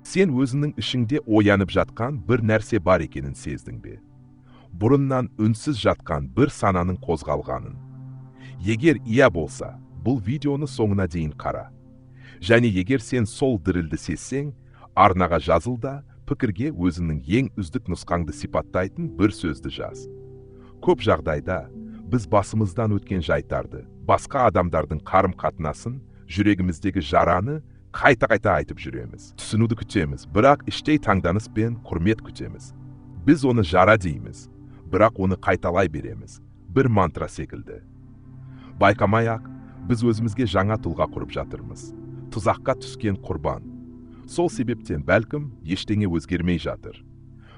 Сен өзіңнің ішіңде оянып жатқан бір нәрсе бар екенін сездің бе? Бұрыннан үнсіз жатқан бір сананың қозғалғанын. Егер иә болса, бұл видеоны соңына дейін қара. Және егер сен сол дірілді сезсең, арнаға жазыл да пікірге өзіңнің ең үздік нұсқаңды сипаттайтын бір сөзді жаз. Көп жағдайда біз басымыздан өткен жайтарды, басқа адамдардың қарым-қатынасын, жүрегіміздегі жараны қайта-қайта айтып жүреміз. Түсінуді күтеміз, бірақ іштей таңданыс пен құрмет күтеміз. Біз оны жара дейміз, бірақ оны қайталай береміз, бір мантра секілді. Байқамай-ақ, біз өзімізге жаңа тұлға құрып жатырмыз. Тұзаққа түскен құрбан. Сол себептен бәлкім ештеңе өзгермей жатыр.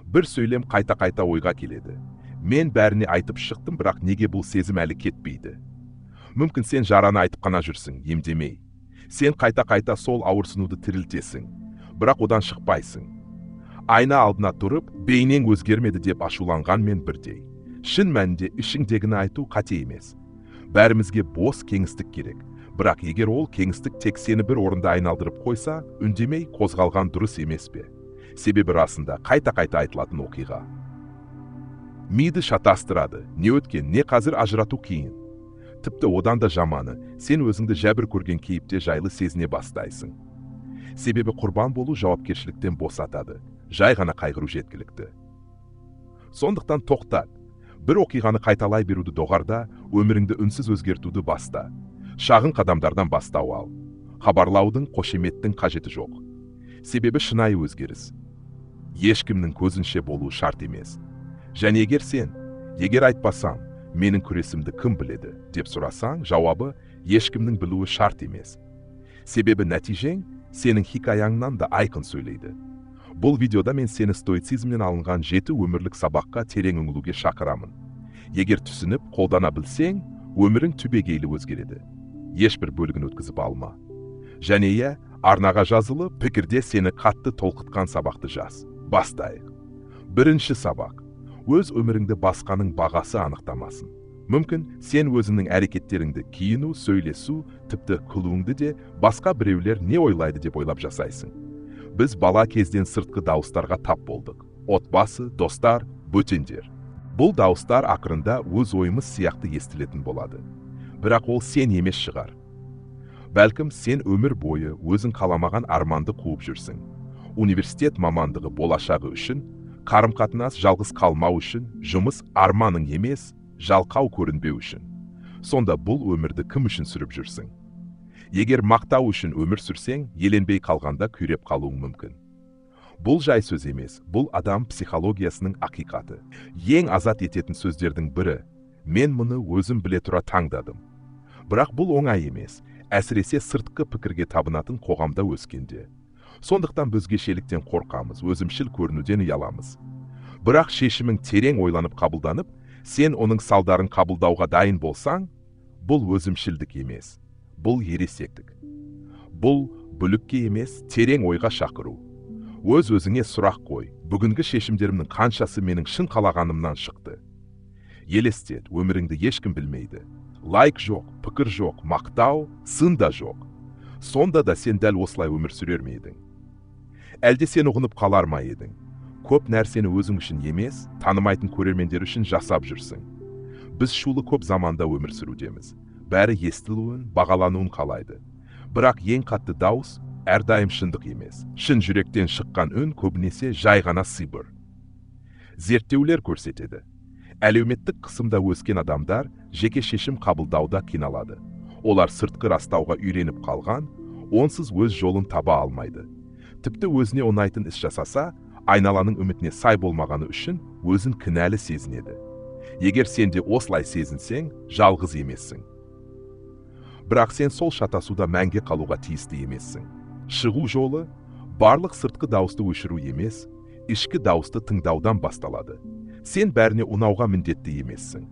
Бір сөйлем қайта-қайта ойға келеді. Мен бәріне айтып шықтым, бірақ неге бұл сезім әлі кетпейді? Мүмкін сен жараны айтып қана жүрсің, емдемей. Сен қайта-қайта сол ауырсынуды тірілтесің, бірақ одан шықпайсың. Айна алдына тұрып, бейнең өзгермеді деп ашуланғанмен бірдей. Шын мәнінде ішіңдегіні айту қате емес. Бәрімізге бос кеңістік керек, бірақ егер ол кеңістік тек сені бір орында айналдырып қойса, үндемей қозғалған дұрыс емес пе? Себебі расында қайта-қайта айтылатын оқиға. Миды шатастырады, не өткен, не қазір ажырату қиын. Тіпті одан да жаманы, сен өзіңді жәбір көрген кейіпте жайлы сезіне бастайсың. Себебі құрбан болу жауапкершіліктен босатады, жай ғана қайғыру жеткілікті. Сондықтан тоқтат, бір оқиғаны қайталай беруді доғарда, өміріңді үнсіз өзгертуді баста. Шағын қадамдардан бастау ал. Хабарлаудың, қошеметтің қажеті жоқ. Себебі шынайы өзгеріс. Ешкімнің көзінше болу шарт емес. Және егер айтпасам, менің күресімді кім біледі, деп сұрасаң, жауабы ешкімнің білуі шарт емес. Себебі нәтижең сенің хикаяңнан да айқын сөйлейді. Бұл видеода мен сені стоицизмнен алынған 7 өмірлік сабаққа терең үңілуге шақырамын. Егер түсініп, қолдана білсең, өмірің түбегейлі өзгереді. Ешбір бөлігін өткізіп алма. Және арнаға жазылы пікірде сені қатты толқытқан сабақты жаз. Бастайық. Бірінші сабақ. Өз өміріңді басқаның бағасы анықтамасын. Мүмкін сен өзіңнің әрекеттеріңді киіну, сөйлесу, тіпті күлуіңді де басқа біреулер не ойлайды деп ойлап жасайсың. Біз бала кезден сыртқы дауыстарға тап болдық. Отбасы, достар, бөтендер. Бұл дауыстар ақырында өз ойымыз сияқты естілетін болады. Бірақ ол сен емес шығар. Бәлкім сен өмір бойы өзің қаламаған арманды қуып жүрсің. Университет мамандығы болашағы үшін, қарым-қатынас жалғыз қалмау үшін, жұмыс арманың емес, жалқау көрінбеу үшін. Сонда бұл өмірді кім үшін сүріп жүрсің? Егер мақтау үшін өмір сүрсең, еленбей қалғанда күйреп қалуың мүмкін. Бұл жай сөз емес, бұл адам психологиясының ақиқаты. Ең азат ететін сөздердің бірі, мен мұны өзім біле тұра таңдадым. Бірақ бұл оңай емес, әсіресе сыртқы пікірге табынатын қоғамда өскенде. Сондықтан өзгешеліктен қорқамыз, өзімшіл көрінуден ұяламыз. Бірақ шешімің терең ойланып қабылданып, сен оның салдарын қабылдауға дайын болсаң, бұл өзімшілдік емес, бұл ересектік. Бұл бүлікке емес, терең ойға шақыру. Өз-өзіңе сұрақ қой, бүгінгі шешімдерімнің қаншасы менің шын қалағанымнан шықты? Елестет, өміріңді ешкім білмейді. Лайк жоқ, пікір жоқ, мақтау, сын да жоқ. Сонда да сен дәл осылай өмір сүрер ме едің? Әлде сен ұғынып қалар ма едің? Көп нәрсені өзің үшін емес, танымайтын көрермендер үшін жасап жүрсің. Біз шулы көп заманда өмір сүрудеміз. Бәрі естілуін, бағалануын қалайды. Бірақ ең қатты дауыс әрдайым шындық емес. Шын жүректен шыққан үн көбінесе жай ғана сыбыр. Зерттеулер көрсетеді. Әлеуметтік қысымда өскен адамдар жеке шешім қабылдауда қиналады. Олар сыртқы растауға үйреніп қалған, онсыз өз жолын таба алмайды. Тіпті өзіне ұнайтын іс жасаса, айналаның үмітіне сай болмағаны үшін өзін кінәлі сезінеді. Егер сен де осылай сезінсең, жалғыз емессің. Бірақ сен сол шатасуда мәңге қалуға тиісті емессің. Шығу жолы барлық сыртқы дауысты өшіру емес, ішкі дауысты тыңдаудан басталады. Сен бәріне ұнауға міндетті емессің.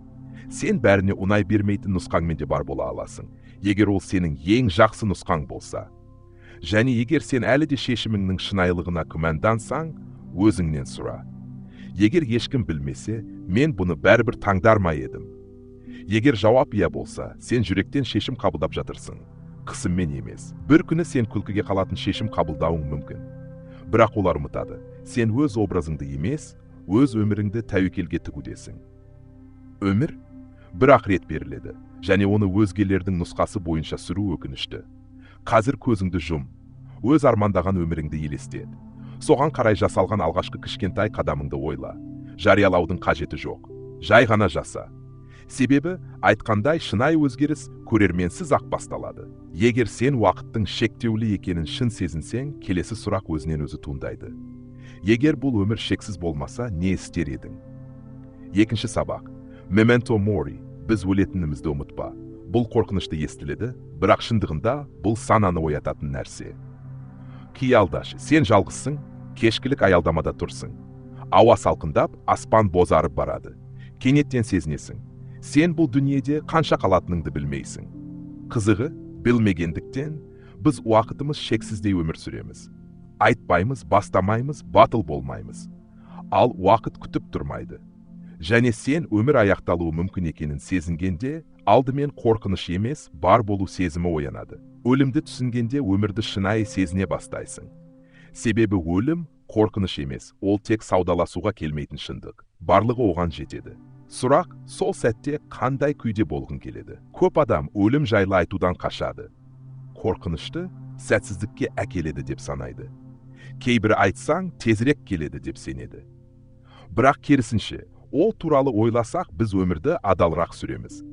Сен бәріне ұнай бермейтін нұсқаңмен де бар бола аласың, егер ол сенің ең жақсы нұсқаң болса. Және егер сен әлі де шешіміңнің шынайылығына күмәндансаң, өзіңнен сұра. Егер ешкім білмесе, мен бұны бәрібір таңдар ма едім? Егер жауап иә болса, сен жүректен шешім қабылдап жатырсың. Қысыммен емес. Бір күні сен күлкіге қалатын шешім қабылдауың мүмкін. Бірақ олар ұмытады, сен өз образыңды емес, өз өміріңді тәуекелге тігудесің. Өмір бір ақ рет беріледі, және оны өзгелердің нұсқасы бойынша сүру өкінішті. Қазір көзіңді жұм, өз армандаған өміріңді елестет. Соған қарай жасалған алғашқы кішкентай қадамыңды ойла. Жариялаудың қажеті жоқ, жай ғана жаса. Себебі, айтқандай шынайы өзгеріс көрерменсіз ақ басталады. Егер сен уақыттың шектеулі екенін шын сезінсең, келесі сұрақ өзінен өзі туындайды. Егер бұл өмір шексіз болмаса, не істер едің? Екінші сабақ. Memento mori, біз өлетінімізді ұмытпа. Бұл қорқынышты естіледі, бірақ шындығында бұл сананы оятатын нәрсе. Қиялдаш, сен жалғызсың, кешкілік аялдамада тұрсың. Ауа салқындап, аспан бозарып барады. Кенеттен сезінесің. Сен бұл дүниеде қанша қалатыныңды білмейсің. Қызығы, білмегендіктен, біз уақытымыз шексіздей өмір сүреміз. Айтпаймыз, бастамаймыз, батыл болмаймыз. Ал уақыт күтіп тұрмайды. Және сен өмір аяқталуы мүмкін екенін сезінгенде, алдымен қорқыныш емес, бар болу сезімі оянады. Өлімді түсінгенде өмірді шынайы сезіне бастайсың. Себебі өлім қорқыныш емес, ол тек саудаласуға келмейтін шындық. Барлығы оған жетеді. Сұрақ, сол сәтте қандай күйде болғың келеді? Көп адам өлім жайлы айтудан қашады. Қорқынышты сәтсіздікке әкеледі деп санайды. Кейбірі айтсаң, тезірек келеді деп сенеді. Бірақ керісінше, ол туралы ойласақ, біз өмірді адалырақ сүреміз.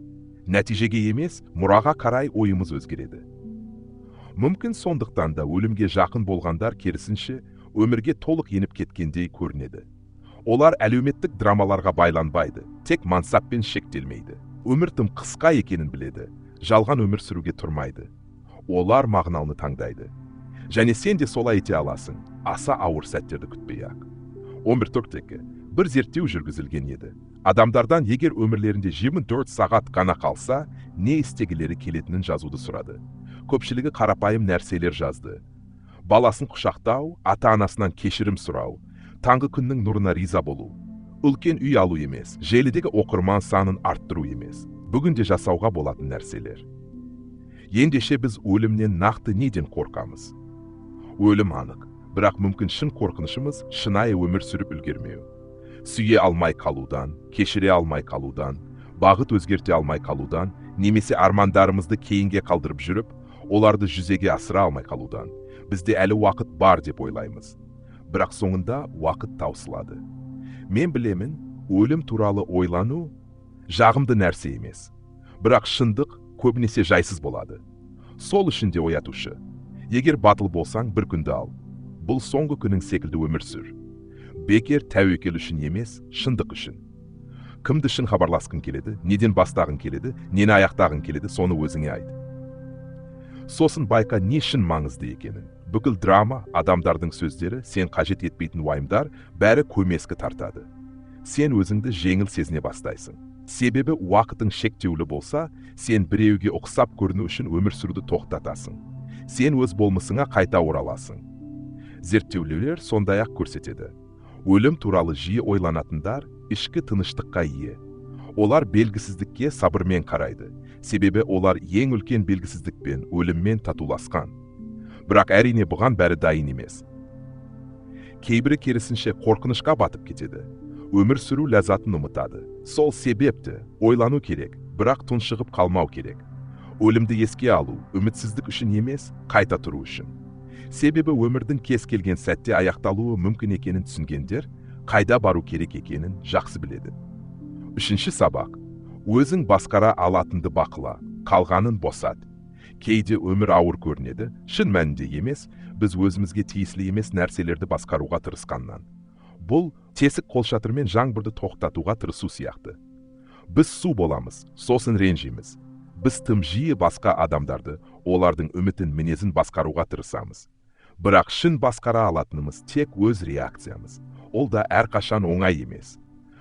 Нәтижеге емес, мұраға қарай ойымыз өзгереді. Мүмкін сондықтан да өлімге жақын болғандар керісінше, өмірге толық еніп кеткендей көрінеді. Олар әлеуметтік драмаларға байланбайды, тек мансаппен шектелмейді. Өмір тым қысқа екенін біледі, жалған өмір сүруге тұрмайды. Олар мағынаны таңдайды. Және сен де солай ете аласың, аса ауыр сәттерді күтпей-ақ. 11-2 бір зерттеу жүргізілген еді. Адамдардан егер өмірлерінде 24 сағат ғана қалса, не істегілері келетінін жазуды сұрады. Көпшілігі қарапайым нәрселер жазды. Баласын құшақтау, ата-анасынан кешірім сұрау, таңғы күннің нұрына риза болу. Үлкен үй алу емес, желідегі оқырман санын арттыру емес. Бүгінде жасауға болатын нәрселер. Ендеше біз өлімнен нақты неден қорқамыз? Өлім анық, бірақ мүмкін шын қорқынышымыз шынайы өмір сүріп үлгермеу. Сүйе алмай қалудан, кешіре алмай қалудан, бағыт өзгерте алмай қалудан, немесе армандарымызды кейінге қалдырып жүріп, оларды жүзеге асыра алмай қалудан. Бізде әлі уақыт бар деп ойлаймыз. Бірақ соңында уақыт таусылады. Мен білемін, өлім туралы ойлану жағымды нәрсе емес. Бірақ шындық көбінесе жайсыз болады. Сол үшін де оятушы. Егер батыл болсаң, бір күнді ал. Бұл соңғы күнің секілді өмір сүр. Бекер тәуекел үшін емес, шындық үшін. Кімді шын хабарласқың келеді, неден бастағың келеді, нені аяқтағың келеді, соны өзіңе айт. Сосын байқа не шын маңызды екенін. Бүкіл драма, адамдардың сөздері, сен қажет етпейтін уайымдар, бәрі көмескі тартады. Сен өзіңді жеңіл сезіне бастайсың. Себебі уақытың шектеулі болса, сен біреуге ұқсап көріну үшін өмір сүруді тоқтатасың. Сен өз болмысыңа қайта ораласың. Зерттеулер сондай-ақ көрсетеді. Өлім туралы жиі ойланатындар ішкі тыныштыққа ие. Олар белгісіздікке сабырмен қарайды. Себебі олар ең үлкен белгісіздікпен, өліммен татуласқан. Бірақ әрине бұған бәрі дайын емес. Кейбірі керісінше қорқынышқа батып кетеді. Өмір сүру ләззатын ұмытады. Сол себепті ойлану керек, бірақ тұншығып қалмау керек. Өлімді еске алу, үмітсіздік үшін емес, қайта тұру үшін. Себебі өмірдің кез келген сәтте аяқталуы мүмкін екенін түсінгендер, қайда бару керек екенін жақсы біледі. Үшінші сабақ. Өзің басқара алатынды бақыла, қалғанын босат. Кейде өмір ауыр көрінеді, шын мәнінде емес, біз өзімізге тиесілі емес нәрселерді басқаруға тырысқаннан. Бұл тесік қолшатырмен жаңбырды тоқтатуға тырысу сияқты. Біз су боламыз, сосын ренжиміз. Біз тым жиі басқа адамдарды, олардың үмітін, мінезін басқаруға тырысамыз. Бірақ шын басқара алатынымыз тек өз реакциямыз. Ол да әрқашан оңай емес.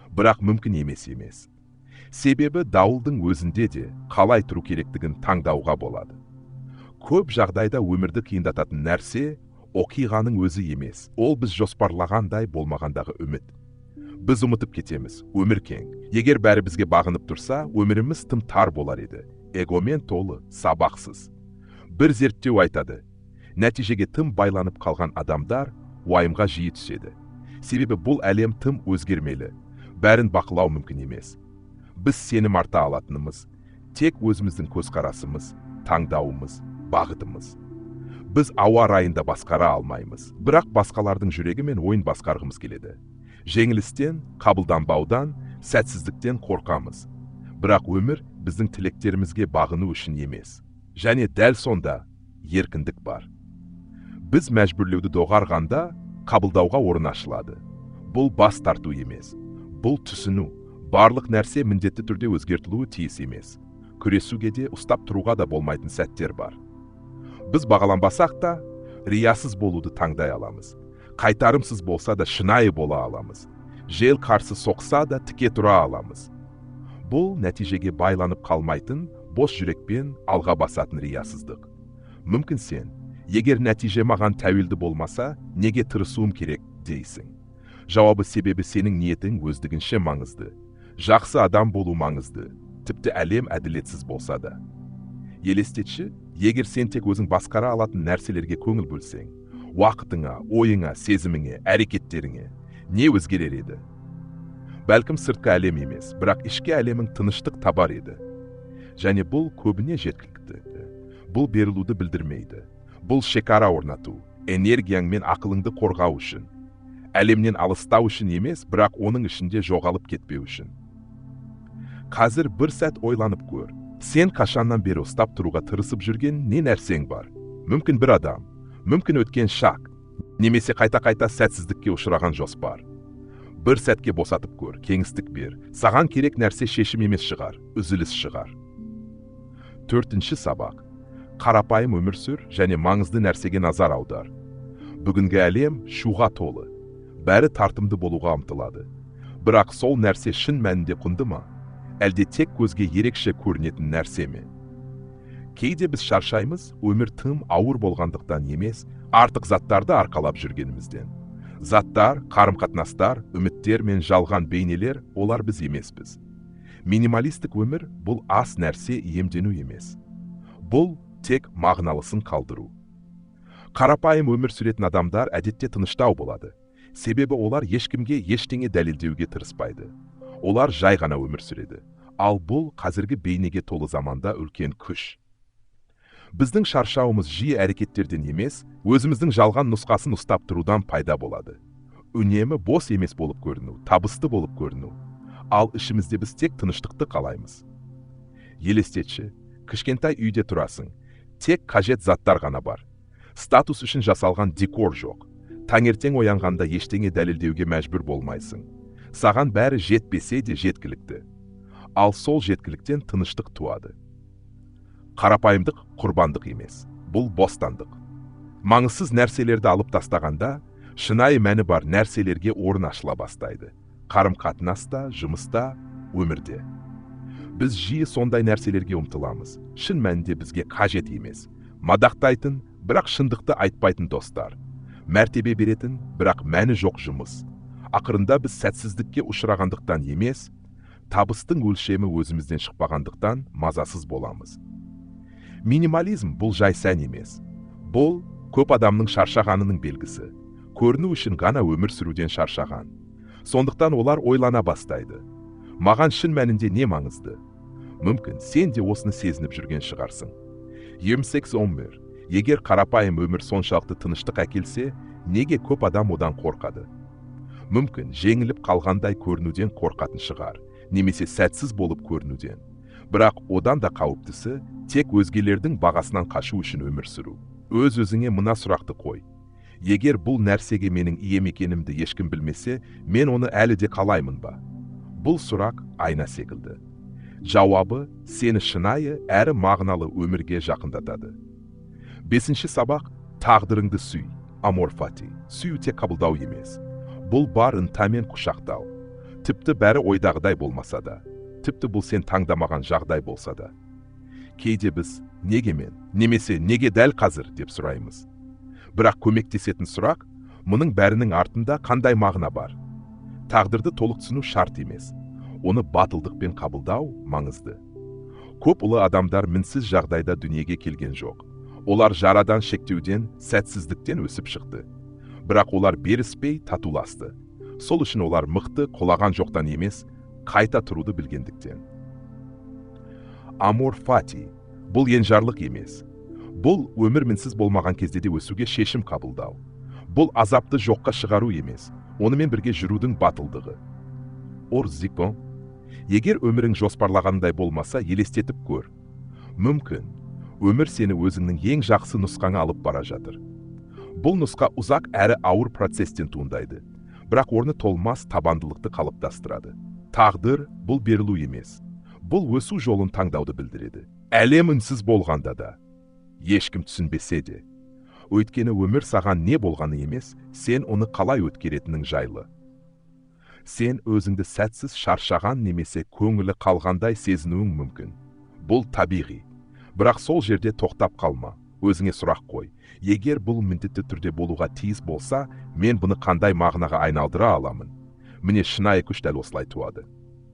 Бірақ мүмкін емес. Себебі дауылдың өзінде де қалай тұру керектігін таңдауға болады. Көп жағдайда өмірді қиындататын нәрсе оқиғаның өзі емес. Ол біз жоспарлағандай болмағандағы үміт. Біз ұмытып кетеміз, өмір кең. Егер бәрі бізге бағынып тұрса, өміріміз тым тар болар еді. Эгомен толы, сабақсыз. Бір зерттеу айтады, нәтижеге тым байланып қалған адамдар уайымға жиі түседі. Себебі бұл әлем тым өзгермелі, бәрін бақылау мүмкін емес. Біз сенім арта алатынымыз тек өзіміздің көзқарасымыз, таңдауымыз, бағытымыз. Біз ауа райында басқара алмаймыз, бірақ басқалардың жүрегі мен ойын басқарғымыз келеді. Жеңілістен, қабылданбаудан, сәтсіздіктен қорқамыз. Бірақ өмір біздің тілектерімізге бағыну үшін емес. Және дәл сонда еркіндік бар. Біз мәжбүрлеуді доғарғанда қабылдауға орын ашылады. Бұл бас тарту емес. Бұл түсіну. Барлық нәрсе міндетті түрде өзгертілуі тиіс емес. Күресуге де, ұстап тұруға да болмайтын сәттер бар. Біз бағаланбасақ та, риясыз болуды таңдай аламыз. Қайтарымсыз болса да шынайы бола аламыз. Жел қарсы соқса да тіке тұра аламыз. Бұл нәтижеге байланып қалмайтын, бос жүрекпен алға басатын риясыздық. Мүмкін сен, егер нәтиже маған тәуелді болмаса, неге тырысуым керек дейсің. Жауабы себебі сенің ниетің өздігінше маңызды. Жақсы адам болу маңызды, тіпті әлем әділетсіз болса да. Елестетші, егер сен тек өзің басқара алатын нәрселерге көңіл бөлсең, уақытыңа, ойыңа, сезіміңе, әрекеттеріңе не өзгерер еді? Бәлкім сыртқы әлем емес, бірақ ішкі әлемің тыныштық табар еді. Және бұл көбіне жеткілікті. Бұл берілуді білдірмейді. Бұл шекара орнату, энергияң мен ақылыңды қорғау үшін. Әлемнен алыстау үшін емес, бірақ оның ішінде жоғалып кетпеу үшін. Қазір бір сәт ойланып көр. Сен қашаннан бері ұстап тұруға тырысып жүрген не нәрсең бар? Мүмкін бір адам, мүмкін өткен шақ, немесе қайта-қайта сәтсіздікке ұшыраған жоспар. Бір сәтке босатып көр, кеңістік бер. Саған керек нәрсе шешім емес шығар, үзіліс шығар. 4-ші сабақ. Қарапайым өмір сүр және маңызды нәрсеге назар аудар. Бүгінгі әлем шуға толы. Бәрі тартымды болуға ұмтылады. Бірақ сол нәрсе шын мәнінде құнды ма? Әлде тек көзге ерекше көрінетін нәрсе ме? Кейде біз шаршаймыз, өмір тым ауыр болғандықтан емес, артық заттарды арқалап жүргенімізден. Заттар, қарым-қатынастар, үміттер мен жалған бейнелер, олар біз емеспіз. Минималистік өмір бұл аз нәрсе иемдену емес. Бұл тек мағыналысын қалдыру. Қарапайым өмір сүретін адамдар әдетте тыныштау болады. Себебі олар ешкімге ештеңе дәлелдеуге тырыспайды. Олар жай ғана өмір сүреді. Ал бұл қазіргі бейнеге толы заманда үлкен күш. Біздің шаршауымыз жиі әрекеттерден емес, өзіміздің жалған нұсқасын ұстап тұрудан пайда болады. Үнемі бос емес болып көріну, табысты болып көріну. Ал ішімізде біз тек тыныштықты қалаймыз. Елестетші, кішкентай үйде тұрасың. Тек қажет заттар ғана бар. Статус үшін жасалған декор жоқ. Таңертең оянғанда ештеңе дәлелдеуге мәжбүр болмайсың. Саған бәрі жетпесе де жеткілікті. Ал сол жеткіліктен тыныштық туады. Қарапайымдық құрбандық емес. Бұл бостандық. Маңызсыз нәрселерді алып тастағанда, шынайы мәні бар нәрселерге орын ашыла бастайды. Қарым-қатынаста, жұмыста, өмірде. Біз жиі сондай нәрселерге ұмтыламыз. Шын мәнінде бізге қажет емес. Мадақтайтын, бірақ шындықты айтпайтын достар. Мәртебе беретін, бірақ мәні жоқ жұмыс. Ақырында біз сәтсіздікке ұшырағандықтан емес, табыстың өлшемі өзімізден шықпағандықтан мазасыз боламыз. Минимализм бұл жай сән емес. Бұл көп адамның шаршағанының белгісі. Көріну үшін ғана өмір сүруден шаршаған. Сондықтан олар ойлана бастайды. Маған шын мәнінде не маңызды? Мүмкін сен де осыны сезініп жүрген шығарсың. 28-11. Егер қарапайым өмір соншалықты тыныштық әкелсе, неге көп адам одан қорқады? Мүмкін жеңіліп қалғандай көрінуден қорқатын шығар, немесе сәтсіз болып көрінуден. Бірақ одан да қауіптісі тек өзгелердің бағасынан қашу үшін өмір сүру. Өз-өзіңе мына сұрақты қой. Егер бұл нәрсеге менің ием екенімді ешкім білмесе, мен оны әлі де қалаймын ба? Бұл сұрақ айна секілді. Жауабы сені шынайы әрі мағыналы өмірге жақындатады. 5-ші сабақ. Тағдырыңды сүй. Амор фати. Сүю тек қабылдау емес. Бұл бар ынтамен құшақтау. Тіпті бәрі ойдағыдай болмаса да, тіпті бұл сен таңдамаған жағдай болса да. Кейде біз неге мен, немесе неге дәл қазір деп сұраймыз. Бірақ көмектесетін сұрақ, мұның бәрінің артында қандай мағына бар? Тағдырды толық түсіну шарт емес. Оны батылдықпен қабылдау маңызды. Көп ұлы адамдар мінсіз жағдайда дүниеге келген жоқ. Олар жарадан, шектеуден, сәтсіздіктен өсіп шықты. бірақ олар беріспей татуласты. Сол үшін олар мықты құлаған жоқтан емес, қайта тұруды білгендіктен. Амор фати бұл енжарлық емес. Бұл өмір мінсіз болмаған кезде де өсуге шешім қабылдау. Бұл азапты жоққа шығару емес, онымен бірге жүрудің батылдығы. Орзикон, егер өмірің жоспарлағандай болмаса, елестетіп көр. Мүмкін, өмір сені өзіңнің ең жақсы нұсқаңа алып бара жатыр. Бұл нұсқа ұзақ әрі ауыр процестен туындайды, бірақ орны толмас табандылықты қалыптастырады. Тағдыр бұл берілу емес. Бұл өсу жолын таңдауды білдіреді. Әлем үнсіз болғанда да, ешкім түсінбесе де. Өйткені өмір саған не болғаны емес, сен оны қалай өткеретінің жайлы. Сен өзіңді сәтсіз шаршаған немесе көңілі қалғандай сезінуің мүмкін. Бұл табиғи. Бірақ сол жерде тоқтап қалма. Өзіңе сұрақ қой. Егер бұл міндетті түрде болуға тиіс болса, мен бұны қандай мағынаға айналдыра аламын? Міне шынайы күш дәл осылай туады.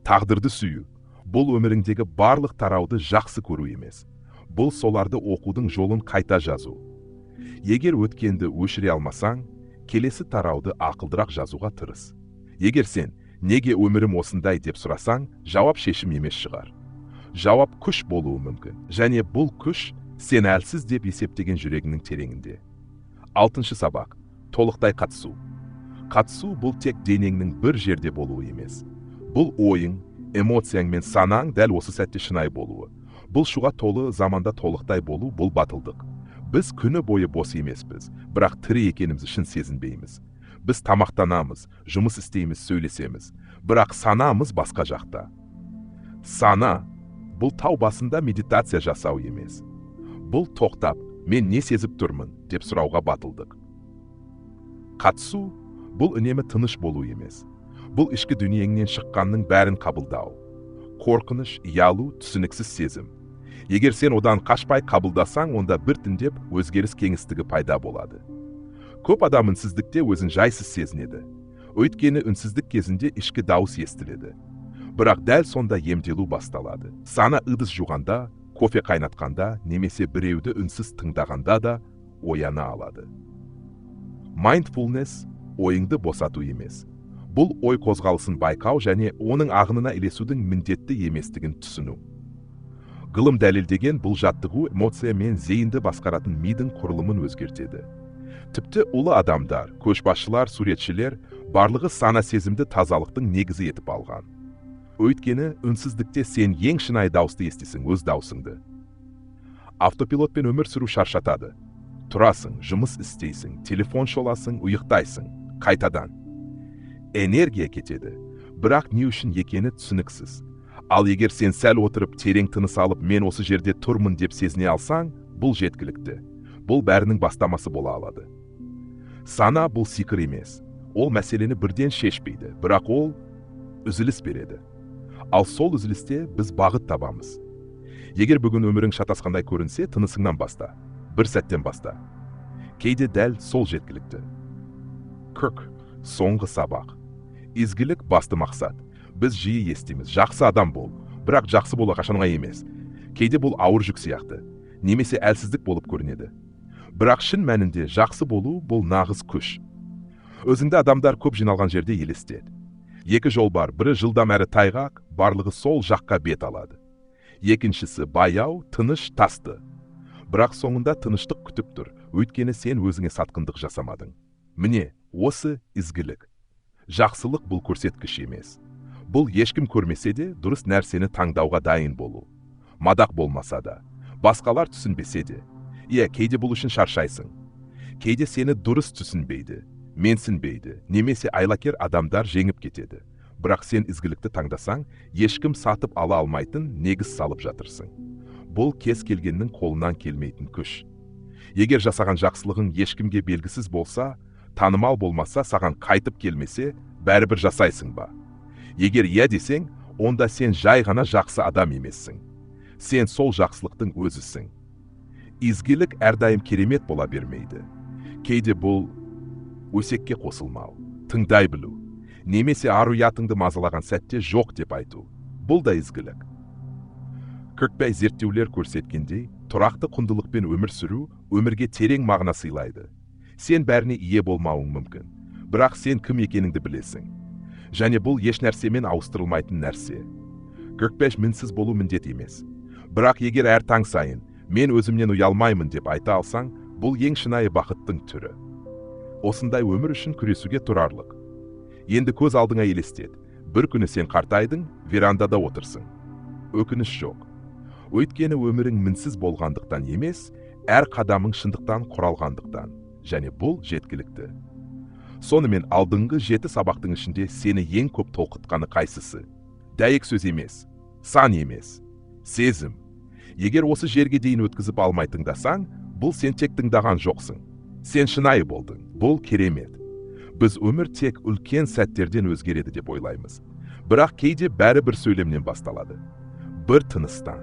Тағдырды сүю. Бұл өміріңдегі барлық тарауды жақсы көру емес. Бұл соларды оқудың жолын қайта жазу. Егер өткенді өшіре алмасаң, келесі тарауды ақылдырақ жазуға тырыс. Егер сен, неге өмірім осындай деп сұрасаң, жауап шешім емес шығар. Жауап күш болуы мүмкін. Және бұл күш сен әлсіз деп есептеген жүрегіңнің тереңінде. 6-шы сабақ. Толықтай қатысу. Қатысу бұл тек денеңнің бір жерде болуы емес. Бұл ойың, эмоцияң мен санаң дәл осы сәтте шынайы болуы. Бұл шуға толы заманда толықтай болу, бұл батылдық. Біз күні бойы бос емеспіз, бірақ тірі екенімізді шын сезінбейміз. Біз тамақтанамыз, жұмыс істейміз, сөйлесеміз, бірақ санамыз басқа жақта. Сана бұл тау басында медитация жасау емес. Бұл тоқтап, мен не сезіп тұрмын деп сұрауға батылдық. Қатысу бұл үнемі тыныш болу емес. Бұл ішкі дүниеңнен шыққанның бәрін қабылдау. Қорқыныш, ұялу, түсініксіз сезім. Егер сен одан қашпай қабылдасаң, онда біртіндеп өзгеріс кеңістігі пайда болады. Көп адам үнсіздікте өзін жайсыз сезінеді. Өйткені үнсіздік кезінде ішкі дауыс естіледі. Бірақ дәл сонда емделу басталады. Сана ыдыс жуғанда, кофе қайнатқанда, немесе біреуді үнсіз тыңдағанда да ояна алады. Mindfulness ойыңды босату емес. Бұл ой қозғалысын байқау және оның ағынына ілесудің міндетті еместігін түсіну. Ғылым дәлелдеген бұл жаттығу эмоция мен зейінді басқаратын мидың құрылымын өзгертеді. Тіпті ұлы адамдар, көшбасшылар, суретшілер барлығы сана сезімді тазалықтың негізі етіп алған. Өйткені үнсіздікте сен ең шынайы дауысты естисің, өз даусыңды. Автопилотпен өмір сүру шаршатады. Тұрасың, жұмыс істейсің, телефон шоласың, ұйықтайсың, қайтадан. Энергия кетеді, бірақ не үшін екені түсініксіз. Ал егер сен сәл отырып терең тыныс алып, мен осы жерде тұрмын деп сезіне алсаң, бұл жеткілікті. Бұл бәрінің бастамасы бола алады. Сана бұл сикір емес. Ол мәселені бірден шешпейді, бірақ ол үзіліс береді. Ал сол үзілісте біз бағыт табамыз. Егер бүгін өмірің шатасқандай көрінсе, тынысыңнан баста. Бір сәттен баста. Кейде дәл сол жеткілікті. Соңғы сабақ. Изгілік басты мақсат. Біз жиі естиміз, жақсы адам бол, бірақ жақсы болу қашан оңай емес. Кейде бұл ауыр жүк сияқты, немесе әлсіздік болып көрінеді. Бірақ шын мәнінде жақсы болу бұл нағыз күш. Өзіңді адамдар көп жиналған жерде елестет. Екі жол бар, бірі жылдам әрі тайғақ, барлығы сол жаққа бет алады. Екіншісі баяу, тыныш, тасты. Бірақ соңында тыныштық күтіп тұр, өйткені сен өзіңе сатқындық жасамадың. Міне, осы изгілік. Жақсылық бұл көрсеткіш емес. Бұл ешкім көрмесе де дұрыс нәрсені таңдауға дайын болу. Мадақ болмаса да, басқалар түсінбесе де. Кейде бұл үшін шаршайсың. Кейде сені дұрыс түсінбейді, менсінбейді, немесе айлакер адамдар жеңіп кетеді. Бірақ сен изгілікті таңдасаң, ешкім сатып ала алмайтын негіз салып жатырсың. Бұл кез келгеннің қолынан келмейтін күш. Егер жасаған жақсылығың ешкімге белгісіз болса, танымал болмаса, саған қайтып келмесе, бәрібір жасайсың ба? Егер иә десең, онда сен жай ғана жақсы адам емессің. Сен сол жақсылықтың өзісің. Изгілік әрдайым керемет бола бермейді. Кейде бұл өсекке қосылмау, тыңдай білу, немесе ар-ұятыңды мазалаған сәтте жоқ деп айту. Бұл да изгілік. Kirkby зерттеулер көрсеткендей, тұрақты құндылықпен өмір сүру өмірге терең мағына сыйлайды. Сен бәріне ие болмауың мүмкін, бірақ сен кім екеніңді білесің. Және бұл еш нәрсемен ауыстырылмайтын нәрсе. 45 мінсіз болу міндет емес. Бірақ егер әр таң сайын мен өзімнен ұялмаймын деп айта алсаң, бұл ең шынайы бақыттың түрі. Осындай өмір үшін күресуге тұрарлық. Енді көз алдыңа елестет. Бір күні сен қартайдың, верандада отырсың. Өкініш жоқ. Өйткені өмірің мінсіз болғандықтан емес, әр қадамың шындықтан құралғандықтан. Және бұл жеткілікті. Сонымен алдыңғы 7 сабақтың ішінде сені ең көп толқытқаны қайсысы? Дәйек сөз емес, сан емес, сезім. Егер осы жерге дейін өткізіп алмай тыңдасаң, бұл сен тек тыңдаған жоқсың. Сен шынайы болдың. Бұл керемет. Біз өмір тек үлкен сәттерден өзгереді деп ойлаймыз. Бірақ кейде бәрі бір сөйлемнен басталады. Бір тыныстан,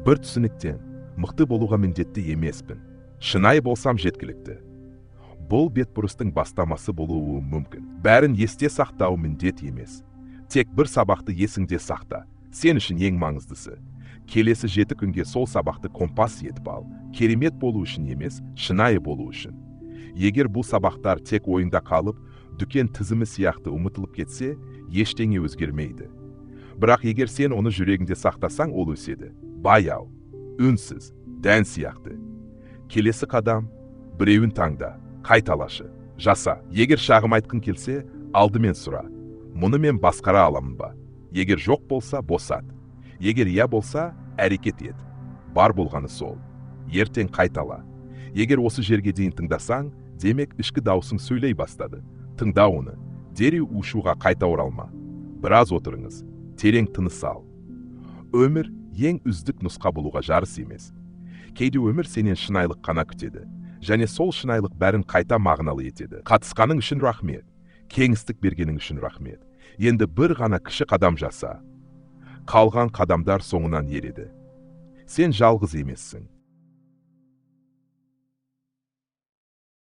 бір түсініктен мықты болуға міндетті емеспін. Шынайы болсам жеткілікті. Бұл бетбұрыстың бастамасы болуы мүмкін. Бәрін есте сақтау міндет емес. Тек бір сабақты есіңде сақта. Сен үшін ең маңыздысы. Келесі 7 күнге сол сабақты компас етіп ал. Керемет болу үшін емес, шынайы болу үшін. Егер бұл сабақтар тек ойында қалып, дүкен тізімі сияқты ұмытылып кетсе, ештеңе өзгермейді. Бірақ егер сен оны жүрегіңде сақтасаң, ол өседі. Баяу, үнсіз, дән сияқты. Келесі қадам, біреуін таңда, қайталашы, жаса. Егер шағым айтқың келсе, алдымен сұра. Мұны мен басқара аламын ба? Егер жоқ болса, босат. Егер иә болса, әрекет ет. Бар болғаны сол. Ертең қайтала. Егер осы жерге дейін тыңдасаң, демек ішкі даусың сөйлей бастады. Тыңда оны. Дереу ушуға қайта оралма. Біраз отырыңыз. Терең тыныс ал. Өмір ең үздік нұсқа болуға жарыс емес. Кейде өмір сенен шынайлық қана күтеді. Және сол шынайлық бәрін қайта мағыналы етеді. Қатысқаның үшін рахмет. Кеңістік бергенің үшін рахмет. Енді бір ғана кіші қадам жаса. Қалған қадамдар соңынан ереді. Сен жалғыз емессің.